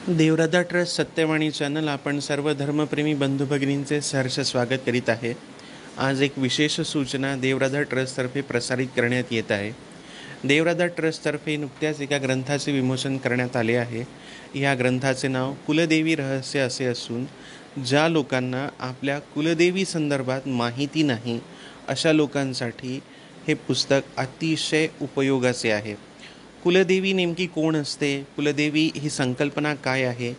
देवराधा trust Satyavani channel आपण सर्व धर्मप्रेमी बंधू भगिनींचे सहर्ष स्वागत करीत आहे। आज एक विशेष सूचना देवराधा ट्रस्टतर्फे प्रसारित करण्यात येत आहे। देवराधा ट्रस्टतर्फे नुकत्याच एका ग्रंथाचे विमोचन करण्यात आले आहे। या ग्रंथाचे नाव कुलदेवी रहस्य असे असून ज्या लोकांना आपल्या कुलदेवी संदर्भात माहिती नाही अशा लोकांसाठी हे पुस्तक अतिशय उपयोगाचे आहे। कुलदेवी नेमकी कोण असते, कुलदेवी ही संकल्पना काय आहे,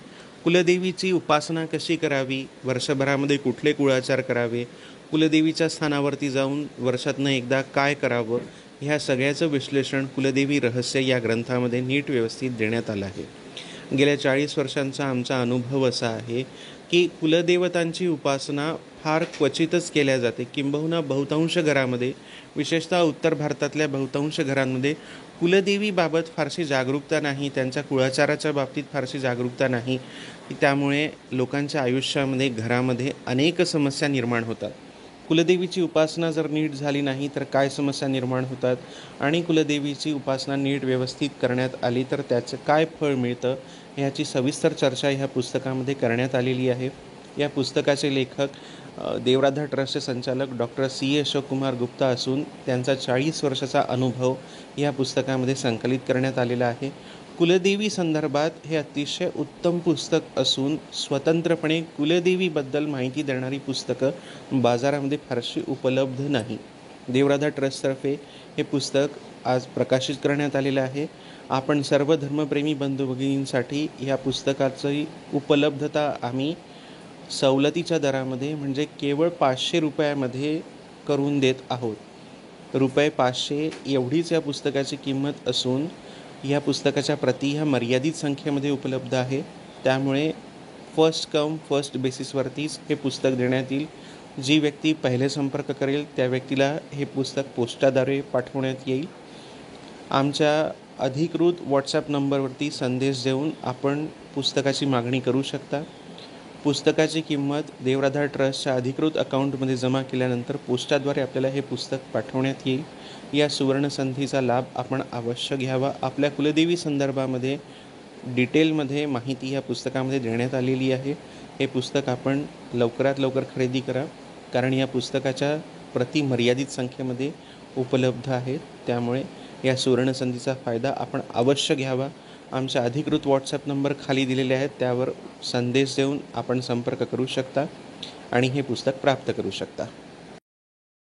कुलदेवीची उपासना कशी करावी, वर्षभरामध्ये कुठले कुळाचार करावे, कुलदेवीच्या स्थानावरती जाऊन वर्षातनं एकदा काय करावं, ह्या सगळ्याचं विश्लेषण कुलदेवी रहस्य या ग्रंथामध्ये नीट व्यवस्थित देण्यात आलं आहे। गेल्या 40 वर्षांचा आमचा अनुभव असा आहे की कुलदेवतांची उपासना फार क्वचितच केल्या जाते, किंबहुना बहुतांश घरामध्ये, विशेषतः उत्तर भारतातल्या बहुतांश घरांमध्ये कुलदेवीबाबत फारशी जागरूकता नाही, त्यांच्या कुळाचाराच्या बाबतीत फारशी जागरूकता नाही। त्यामुळे लोकांच्या आयुष्यामध्ये घरामध्ये अनेक समस्या निर्माण होतात। कुलदेवीची उपासना जर नीट झाली नाही तर काय समस्या निर्माण होतात आणि कुलदेवीची उपासना नीट व्यवस्थित करण्यात आली तर त्याचं काय फळ मिळतं, ह्याची सविस्तर चर्चा ह्या पुस्तकामध्ये करण्यात आलेली आहे। या पुस्तकाचे लेखक देवराधा ट्रस्टचे संचालक डॉक्टर सी अशोक कुमार गुप्ता असून त्यांचा 40 वर्षाचा अनुभव या पुस्तकामध्ये संकलित करण्यात आलेला आहे। कुलदेवी संदर्भात हे अतिशय उत्तम पुस्तक असून स्वतंत्रपणे कुलदेवीबद्दल माहिती देणारी पुस्तकं बाजारामध्ये फारशी उपलब्ध नाही। देवराधा ट्रस्टतर्फे हे पुस्तक आज प्रकाशित करण्यात आलेलं आहे। आपण सर्व धर्मप्रेमी बंधू भगिनींसाठी या पुस्तकाची उपलब्धता आम्ही सवलतीच्या दरामध्ये म्हणजे केवळ 500 रुपयामध्ये करून देत आहोत। ₹500 एवढीच या पुस्तकाची किंमत असून या पुस्तकाच्या प्रती ह्या मर्यादित संख्येमध्ये उपलब्ध आहे। त्यामुळे फर्स्ट कम फर्स्ट बेसिसवरतीच हे पुस्तक देण्यात येईल। जी व्यक्ती पहिले संपर्क करेल त्या व्यक्तीला हे पुस्तक पोस्टाद्वारे पाठवण्यात येईल। आमच्या अधिकृत व्हॉट्सॲप नंबरवरती संदेश देऊन आपण पुस्तकाची मागणी करू शकता। पुस्तकाची किंमत देवराधा ट्रस्टच्या अधिकृत अकाउंटमध्ये जमा केल्यानंतर पोस्टाद्वारे आपल्याला हे पुस्तक पाठवण्यात येईल। या सुवर्णसंधीचा लाभ आपण अवश्य घ्यावा। आपल्या कुलदेवी संदर्भामध्ये डिटेलमध्ये माहिती या पुस्तकामध्ये देण्यात आलेली आहे। हे पुस्तक आपण लवकरात लवकर खरेदी करा, कारण या पुस्तकाच्या प्रती मर्यादित संख्येमध्ये उपलब्ध आहेत। त्यामुळे या सुवर्णसंधीचा फायदा आपण अवश्य घ्यावा। आमच्या अधिकृत व्हॉट्सॲप नंबर खाली दिलेले आहेत, त्यावर संदेश देऊन आपण संपर्क करू शकता आणि हे पुस्तक प्राप्त करू शकता।